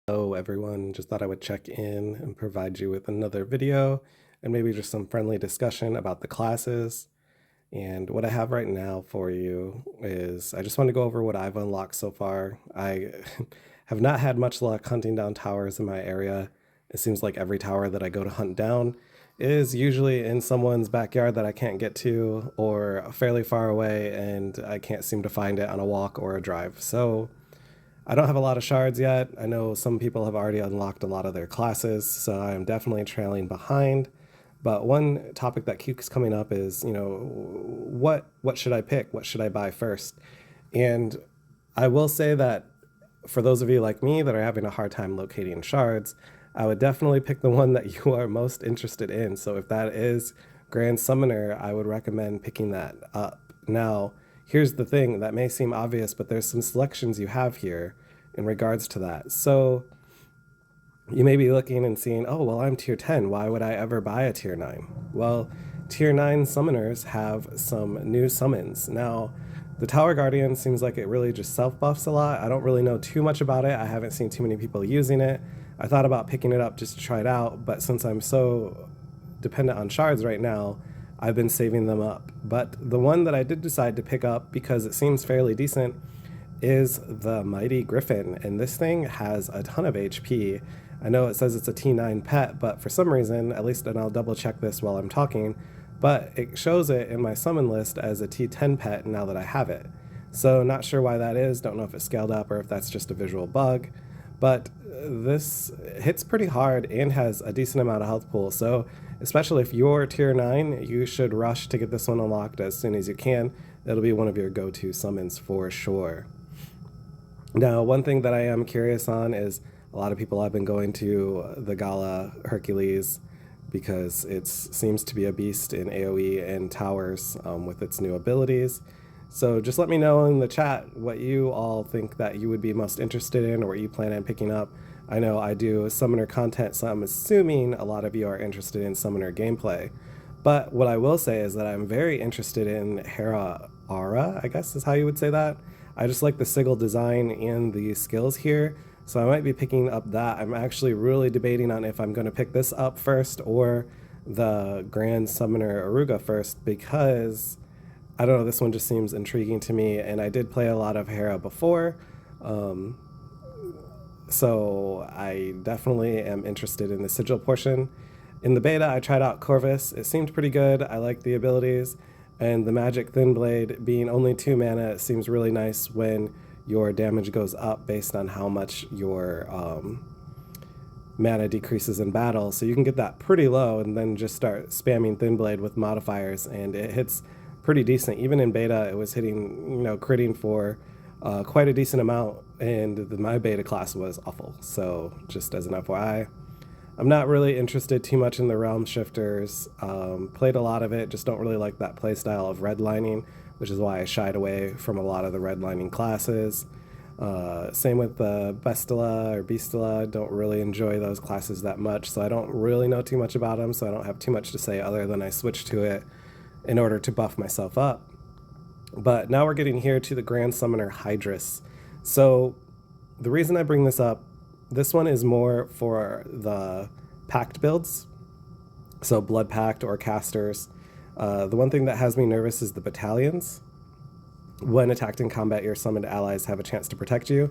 Hello everyone, just thought I would check in and provide you with another video and maybe just some friendly discussion about the classes. And what I have right now for you is I just want to go over what I've unlocked so far. I have not had much luck hunting down towers in my area. It seems like every tower that I go to hunt down is usually in someone's backyard that I can't get to or fairly far away, and I can't seem to find it on a walk or a drive. So I don't have a lot of shards yet. I know some people have already unlocked a lot of their classes, so I am definitely trailing behind. But one topic that keeps coming up is, what should I pick? What should I buy first? And I will say that for those of you like me that are having a hard time locating shards, I would definitely pick the one that you are most interested in. So if that is Grandsummoner, I would recommend picking that up. Now, here's the thing that may seem obvious, but there's some selections you have here in regards to that. So you may be looking and seeing, oh, well, I'm tier 10. Why would I ever buy a tier 9? Well, tier 9 summoners have some new summons. Now, the Tower Guardian seems like it really just self-buffs a lot. I don't really know too much about it. I haven't seen too many people using it. I thought about picking it up just to try it out, but since I'm so dependent on shards right now, I've been saving them up. But the one that I did decide to pick up because it seems fairly decent is the Mighty Griffin, and this thing has a ton of HP. I know it says it's a T9 pet, but for some reason, at least, and I'll double check this while I'm talking, but it shows it in my summon list as a T10 pet now that I have it. So not sure why that is, don't know if it's scaled up or if that's just a visual bug, but this hits pretty hard and has a decent amount of health pool. So especially if you're tier 9, you should rush to get this one unlocked as soon as you can. It'll be one of your go-to summons for sure. Now, one thing that I am curious on is a lot of people have been going to the Gala Hercules because it seems to be a beast in AoE and towers with its new abilities. So just let me know in the chat what you all think that you would be most interested in or what you plan on picking up. I know I do summoner content, so I'm assuming a lot of you are interested in summoner gameplay. But what I will say is that I'm very interested in Hera Aura, I guess is how you would say that. I just like the sigil design and the skills here, so I might be picking up that. I'm actually really debating on if I'm going to pick this up first or the Grandsummoner Aruga first, because I don't know, this one just seems intriguing to me, and I did play a lot of Hera before, so I definitely am interested in the sigil portion. In the beta, I tried out Corvus. It seemed pretty good. I liked the abilities, and the Magic Thin Blade being only 2 mana, it seems really nice when your damage goes up based on how much your mana decreases in battle. So you can get that pretty low and then just start spamming Thin Blade with modifiers, and it hits pretty decent. Even in beta, it was hitting, critting for quite a decent amount, and my beta class was awful. So just as an FYI, I'm not really interested too much in the Realm Shifters. Played a lot of it, just don't really like that playstyle of redlining, which is why I shied away from a lot of the redlining classes. Same with the Bestila or Beastila, don't really enjoy those classes that much, so I don't really know too much about them, so I don't have too much to say other than I switched to it in order to buff myself up. But now we're getting here to the Grandsummoner Hydrus. So the reason I bring this up, this one is more for the pact builds, so Blood Pact or casters. The one thing that has me nervous is the battalions. When attacked in combat, your summoned allies have a chance to protect you.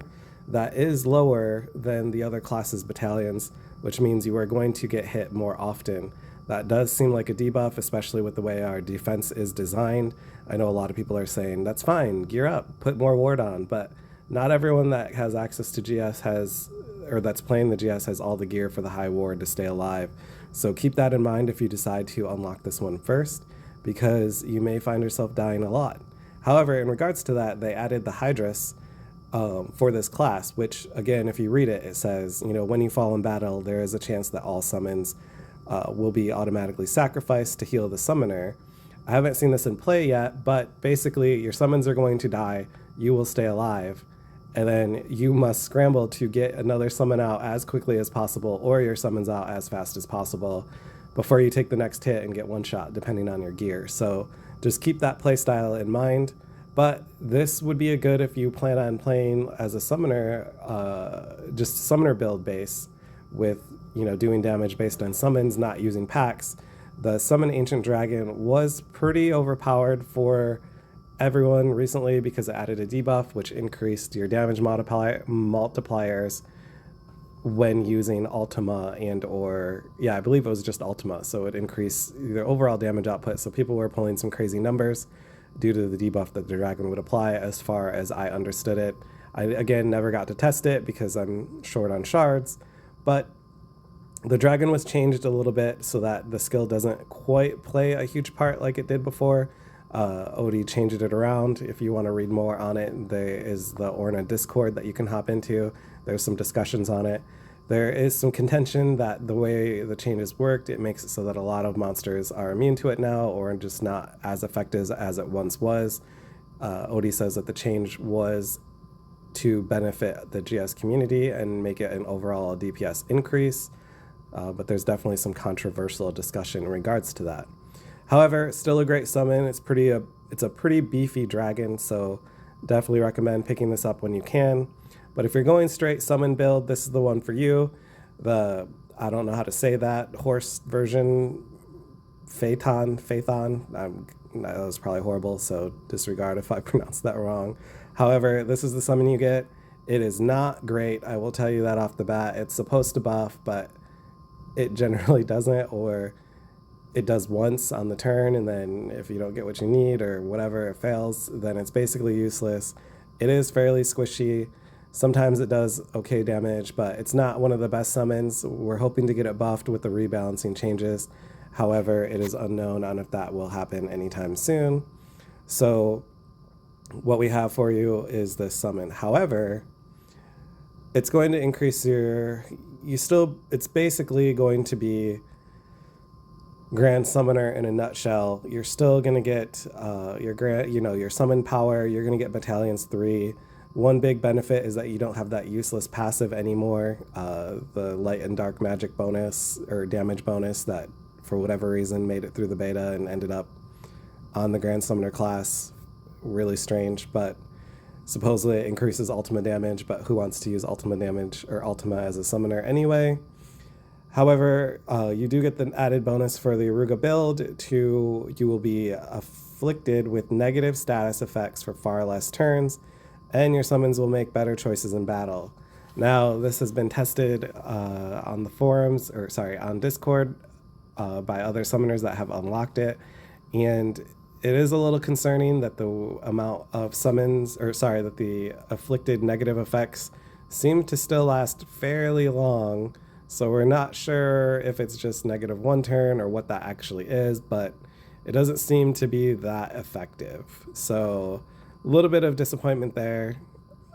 That is lower than the other classes' battalions, which means you are going to get hit more often. That does seem like a debuff, especially with the way our defense is designed. I know a lot of people are saying, that's fine, gear up, put more ward on, but not everyone that has access to GS has, or that's playing the GS has all the gear for the high ward to stay alive. So keep that in mind if you decide to unlock this one first, because you may find yourself dying a lot. However, in regards to that, they added the Hydrus for this class, which again, if you read it, it says, when you fall in battle, there is a chance that all summons will be automatically sacrificed to heal the summoner. I haven't seen this in play yet, but basically your summons are going to die, you will stay alive, and then you must scramble to get another summon out as quickly as possible, or your summons out as fast as possible before you take the next hit and get one shot, depending on your gear. So just keep that playstyle in mind. But this would be a good if you plan on playing as a summoner, just summoner build base with, doing damage based on summons, not using packs. The Summon Ancient Dragon was pretty overpowered for everyone recently because it added a debuff, which increased your damage multipliers when using Ultima I believe it was just Ultima. So it increased their overall damage output. So people were pulling some crazy numbers due to the debuff that the dragon would apply, as far as I understood it. I, again, never got to test it because I'm short on shards, but the dragon was changed a little bit so that the skill doesn't quite play a huge part like it did before. Odie changed it around. If you want to read more on it, there is the Orna Discord that you can hop into. There's some discussions on it. There is some contention that the way the changes worked, it makes it so that a lot of monsters are immune to it now, or just not as effective as it once was. Odie says that the change was to benefit the GS community and make it an overall DPS increase, but there's definitely some controversial discussion in regards to that. However, still a great summon. It's a pretty beefy dragon, so definitely recommend picking this up when you can. But if you're going straight summon build, this is the one for you. I don't know how to say that horse version, Phaethon. That was probably horrible, so disregard if I pronounced that wrong. However, this is the summon you get. It is not great, I will tell you that off the bat. It's supposed to buff, but it generally doesn't, or it does once on the turn, and then if you don't get what you need or whatever, it fails, then it's basically useless. It is fairly squishy. Sometimes it does okay damage, but it's not one of the best summons. We're hoping to get it buffed with the rebalancing changes. However, it is unknown on if that will happen anytime soon. So what we have for you is this summon. However, it's going to increase it's basically going to be Grandsummoner in a nutshell. You're still going to get your summon power. You're going to get battalions 3. One big benefit is that you don't have that useless passive anymore, the light and dark magic bonus or damage bonus that for whatever reason made it through the beta and ended up on the Grandsummoner class. Really strange, but supposedly it increases Ultima damage, but who wants to use Ultima damage or Ultima as a summoner anyway? However, you do get the added bonus for the Aruga build you will be afflicted with negative status effects for far less turns, and your summons will make better choices in battle. Now, this has been tested on the forums, on Discord, by other summoners that have unlocked it, and it is a little concerning that the amount of that the afflicted negative effects seem to still last fairly long. So we're not sure if it's just -1 turn or what that actually is, but it doesn't seem to be that effective. So a little bit of disappointment there,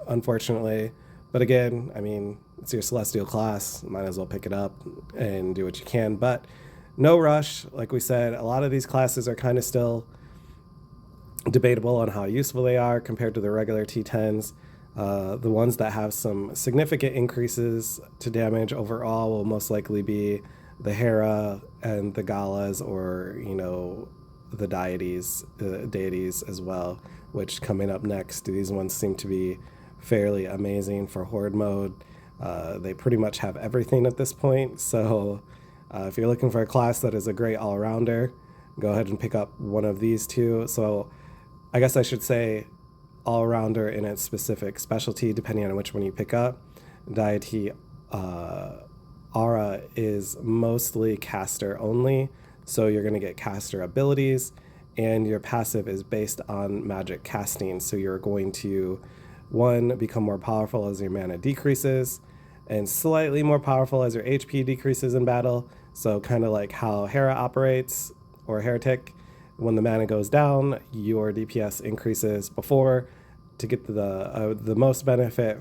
unfortunately. But again, I mean, it's your Celestial class. Might as well pick it up and do what you can. But no rush. Like we said, a lot of these classes are kind of still debatable on how useful they are compared to the regular T10s. The ones that have some significant increases to damage overall will most likely be the Hera and the Galas, or the deities as well, which coming up next. These ones seem to be fairly amazing for horde mode. They pretty much have everything at this point, so if you're looking for a class that is a great all-rounder, go ahead and pick up one of these two. So I guess I should say all-rounder in its specific specialty, depending on which one you pick up. Deity Aura is mostly caster only, so you're going to get caster abilities, and your passive is based on magic casting. So you're going to, one, become more powerful as your mana decreases, and slightly more powerful as your HP decreases in battle. So kind of like how Hera operates, or Heretic. When the mana goes down, your DPS increases. Before, to get the most benefit,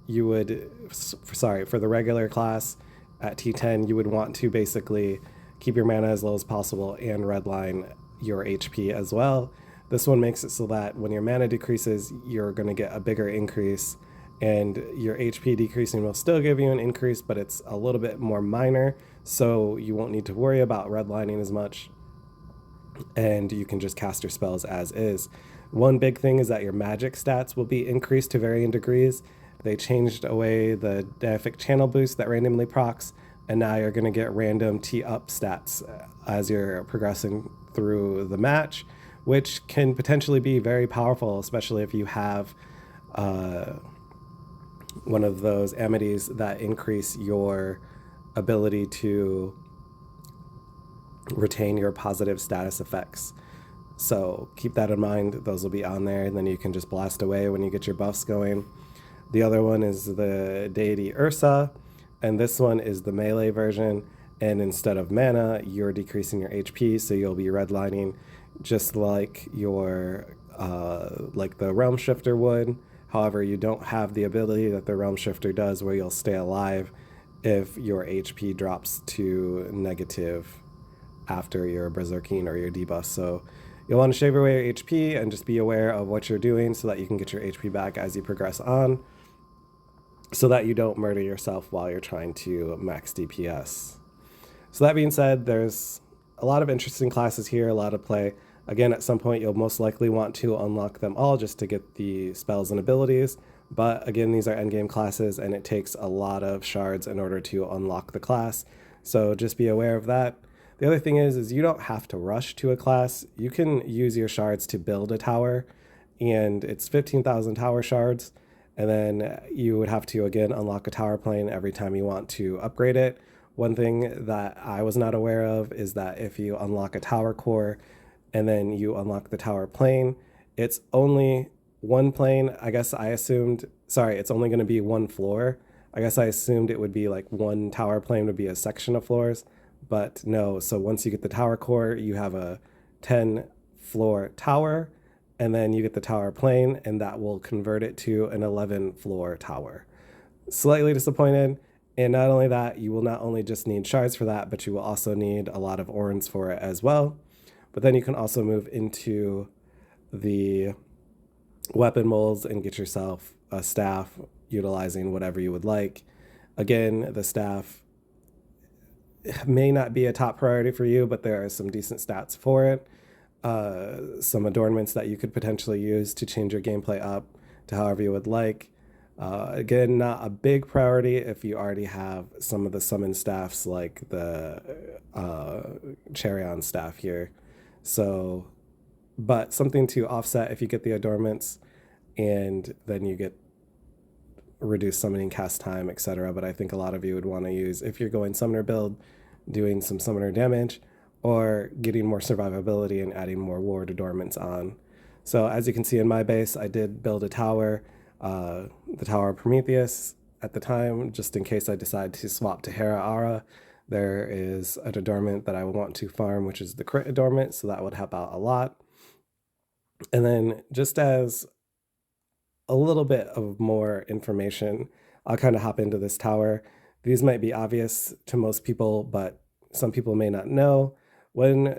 you would, for the regular class at T10, you would want to basically keep your mana as low as possible and redline your HP as well. This one makes it so that when your mana decreases, you're going to get a bigger increase, and your HP decreasing will still give you an increase, but it's a little bit more minor, so you won't need to worry about redlining as much, and you can just cast your spells as is. One big thing is that your magic stats will be increased to varying degrees. They changed away the deific channel boost that randomly procs, and now you're going to get random T-up stats as you're progressing through the match, which can potentially be very powerful, especially if you have one of those amities that increase your ability to retain your positive status effects. So keep that in mind. Those will be on there, and then you can just blast away when you get your buffs going. The other one is the Deity Ursa, and this one is the melee version. And instead of mana, you're decreasing your HP, so you'll be redlining just like your like the Realm Shifter would. However, you don't have the ability that the Realm Shifter does, where you'll stay alive if your HP drops to negative after your berserking or your debuff. So you'll want to shave away your HP and just be aware of what you're doing so that you can get your HP back as you progress on, so that you don't murder yourself while you're trying to max DPS. So that being said, there's a lot of interesting classes here, a lot of play. Again, at some point you'll most likely want to unlock them all just to get the spells and abilities. But again, these are endgame classes, and it takes a lot of shards in order to unlock the class. So just be aware of that. The other thing is you don't have to rush to a class. You can use your shards to build a tower, and it's 15,000 tower shards. And then you would have to, again, unlock a tower plane every time you want to upgrade it. One thing that I was not aware of is that if you unlock a tower core and then you unlock the tower plane, it's only one plane. I guess I assumed, sorry, it's only going to be one floor. I guess I assumed it would be like one tower plane would be a section of floors, but no. So once you get the tower core, you have a 10 floor tower, and then you get the tower plane, and that will convert it to an 11 floor tower. Slightly disappointed. And not only that, you will not only just need shards for that, but you will also need a lot of orns for it as well. But then you can also move into the weapon molds and get yourself a staff utilizing whatever you would like. Again, the staff may not be a top priority for you, but there are some decent stats for it. Some adornments that you could potentially use to change your gameplay up to however you would like. Again, not a big priority if you already have some of the summon staffs like the Charion staff here. So, but something to offset if you get the adornments, and then you get reduced summoning cast time, etc. But I think a lot of you would want to use, if you're going summoner build, doing some summoner damage, or getting more survivability and adding more ward adornments on. So as you can see in my base, I did build a tower, the Tower of Prometheus at the time, just in case I decide to swap to Hera Ara. There is an adornment that I would want to farm, which is the crit adornment, so that would help out a lot. And then just as a little bit of more information, I'll kind of hop into this tower. These might be obvious to most people, but some people may not know. When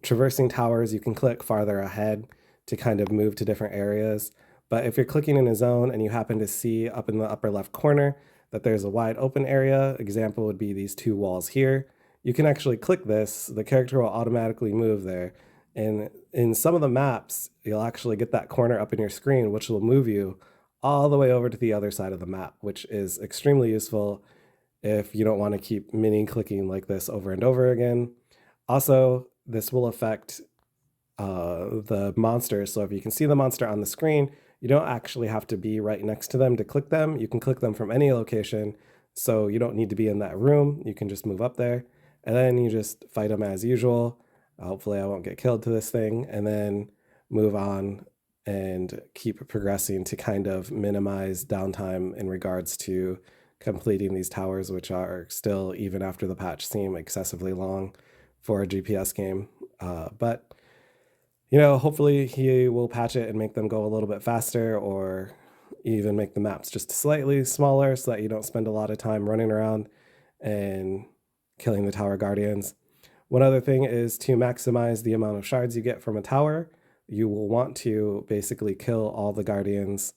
traversing towers, you can click farther ahead to kind of move to different areas. But if you're clicking in a zone and you happen to see up in the upper left corner that there's a wide open area, example would be these two walls here, you can actually click this, the character will automatically move there. And in some of the maps, you'll actually get that corner up in your screen, which will move you all the way over to the other side of the map, which is extremely useful if you don't want to keep mini clicking like this over and over again. Also, this will affect the monsters. So if you can see the monster on the screen, you don't actually have to be right next to them to click them. You can click them from any location. So you don't need to be in that room. You can just move up there, and then you just fight them as usual. Hopefully I won't get killed to this thing, and then move on and keep progressing to kind of minimize downtime in regards to completing these towers, which are still, even after the patch, seem excessively long for a GPS game. But you know, hopefully he will patch it and make them go a little bit faster, or even make the maps just slightly smaller so that you don't spend a lot of time running around and killing the tower guardians. One other thing is to maximize the amount of shards you get from a tower, you will want to basically kill all the guardians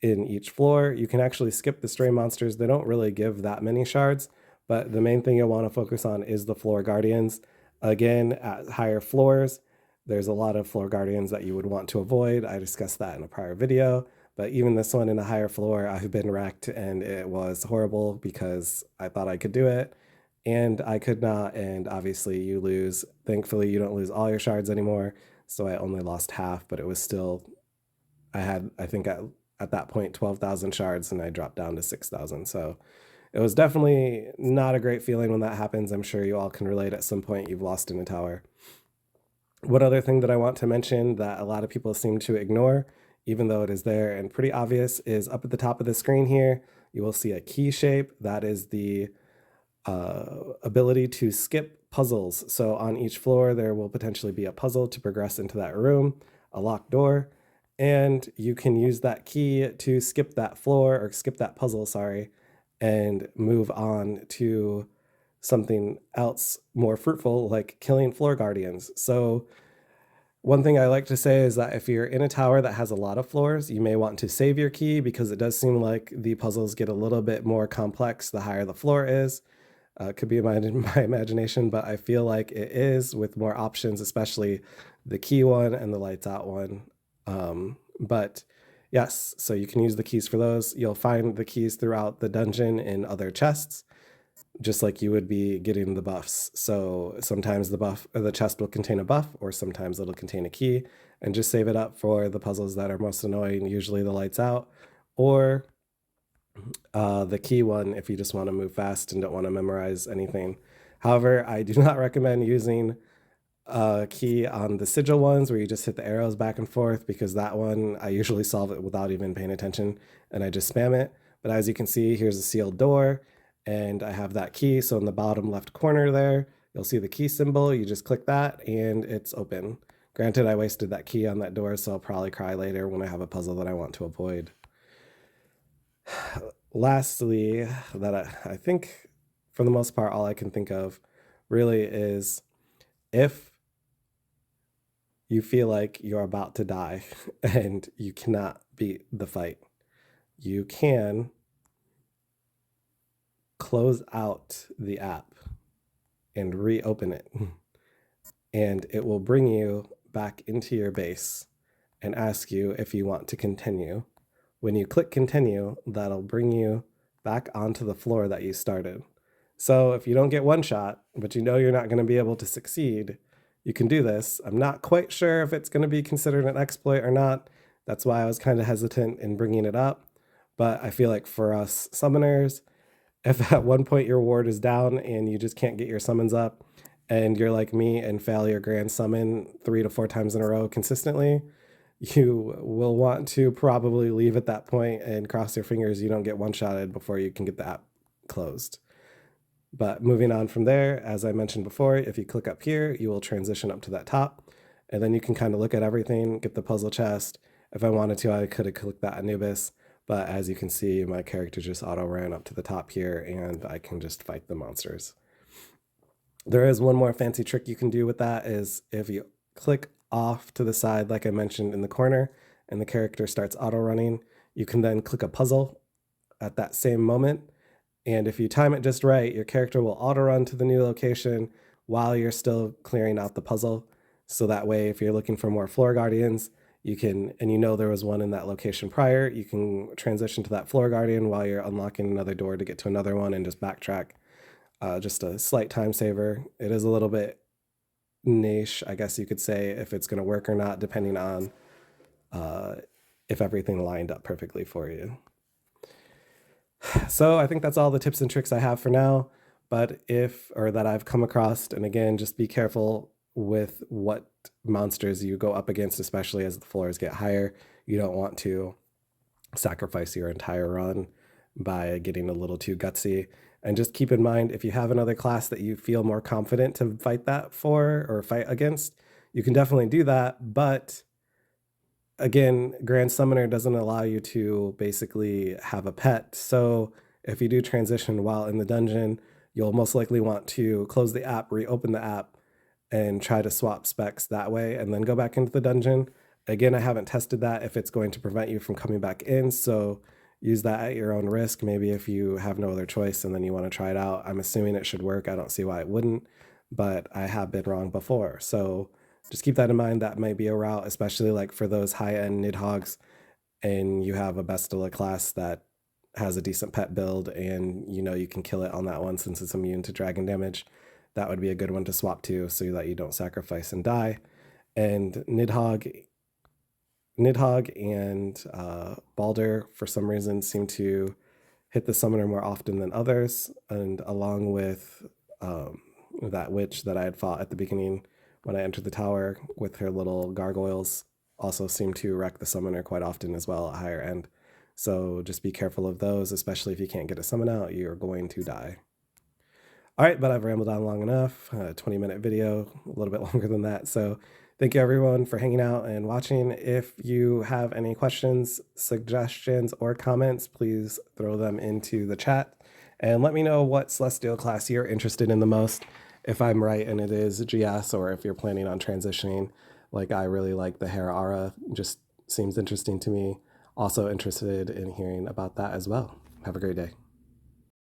in each floor. You can actually skip the stray monsters. They don't really give that many shards, but the main thing you'll want to focus on is the floor guardians. Again, at higher floors, There's a lot of floor guardians that you would want to avoid. I discussed that in a prior video, but even this one in a higher floor, I've been wrecked and it was horrible because I thought I could do it and I could not. And obviously you lose. Thankfully, you don't lose all your shards anymore. So I only lost half, but it was still, I had, I think at that point, 12,000 shards and I dropped down to 6,000. So it was definitely not a great feeling when that happens. I'm sure you all can relate at some point you've lost in a tower. One other thing that I want to mention that a lot of people seem to ignore, even though it is there and pretty obvious, is up at the top of the screen here, you will see a key shape. That is the ability to skip puzzles. So on each floor, there will potentially be a puzzle to progress into that room, a locked door, and you can use that key to skip that floor or skip that puzzle, sorry, and move on to something else more fruitful like killing floor guardians. So one thing I like to say is that if you're in a tower that has a lot of floors, you may want to save your key because it does seem like the puzzles get a little bit more complex the higher the floor is. It could be my imagination, but I feel like it is with more options, especially the key one and the lights out one. But yes, so you can use the keys for those. You'll find the keys throughout the dungeon in other chests, just like you would be getting the buffs. So sometimes the buff or the chest will contain a buff, or sometimes it'll contain a key, and just save it up for the puzzles that are most annoying, usually the lights out, or the key one if you just want to move fast and don't want to memorize anything. However, I do not recommend using a key on the sigil ones where you just hit the arrows back and forth, because that one I usually solve it without even paying attention and I just spam it. But as you can see, here's a sealed door and I have that key. So in the bottom left corner there, you'll see the key symbol. You just click that and it's open. Granted, I wasted that key on that door, so I'll probably cry later when I have a puzzle that I want to avoid. Lastly, that I think for the most part, all I can think of really is if you feel like you're about to die and you cannot beat the fight, you can close out the app and reopen it. And it will bring you back into your base and ask you if you want to continue. When you click continue, that'll bring you back onto the floor that you started. So if you don't get one shot, but you know you're not going to be able to succeed, you can do this. I'm not quite sure if it's going to be considered an exploit or not. That's why I was kind of hesitant in bringing it up. But I feel like for us summoners, if at one point your ward is down and you just can't get your summons up, and you're like me and fail your grand summon 3 to 4 times in a row consistently, you will want to probably leave at that point and cross your fingers you don't get one-shotted before you can get the app closed. But moving on from there, as I mentioned before, if you click up here, you will transition up to that top, and then you can kind of look at everything, get the puzzle chest. If I wanted to, I could have clicked that Anubis, but as you can see, my character just auto ran up to the top here, and I can just fight the monsters. There is one more fancy trick you can do with that, is if you click off to the side, like I mentioned in the corner, and the character starts auto running, you can then click a puzzle at that same moment. And if you time it just right, your character will auto run to the new location while you're still clearing out the puzzle. So that way, if you're looking for more floor guardians, you can, and you know there was one in that location prior, you can transition to that floor guardian while you're unlocking another door to get to another one and just backtrack. Just a slight time saver. It is a little bit niche, I guess you could say, if it's going to work or not, depending on if everything lined up perfectly for you. So I think that's all the tips and tricks I have for now, but that I've come across, and again, just be careful with what monsters you go up against, especially as the floors get higher. You don't want to sacrifice your entire run by getting a little too gutsy. And just keep in mind, if you have another class that you feel more confident to fight that for or fight against, you can definitely do that. But again, Grandsummoner doesn't allow you to basically have a pet. So if you do transition while in the dungeon, you'll most likely want to close the app, reopen the app, and try to swap specs that way, and then go back into the dungeon. Again, I haven't tested that if it's going to prevent you from coming back in, so use that at your own risk. Maybe if you have no other choice and then you want to try it out. I'm assuming it should work. I don't see why it wouldn't, but I have been wrong before. So just keep that in mind. That might be a route, especially like for those high-end Nidhogg's and you have a Bestila class that has a decent pet build and you know you can kill it on that one since it's immune to dragon damage. That would be a good one to swap to so that you don't sacrifice and die. And Nidhogg and Balder, for some reason, seem to hit the summoner more often than others. And along with that witch that I had fought at the beginning when I entered the tower with her little gargoyles, also seem to wreck the summoner quite often as well at higher end. So just be careful of those, especially if you can't get a summon out, you're going to die. All right, but I've rambled on long enough. 20-minute video, a little bit longer than that. So thank you everyone for hanging out and watching. If you have any questions, suggestions, or comments, please throw them into the chat and let me know what Celestial class you're interested in the most. If I'm right and it is GS, or if you're planning on transitioning, like I really like the hair aura, just seems interesting to me. Also interested in hearing about that as well. Have a great day.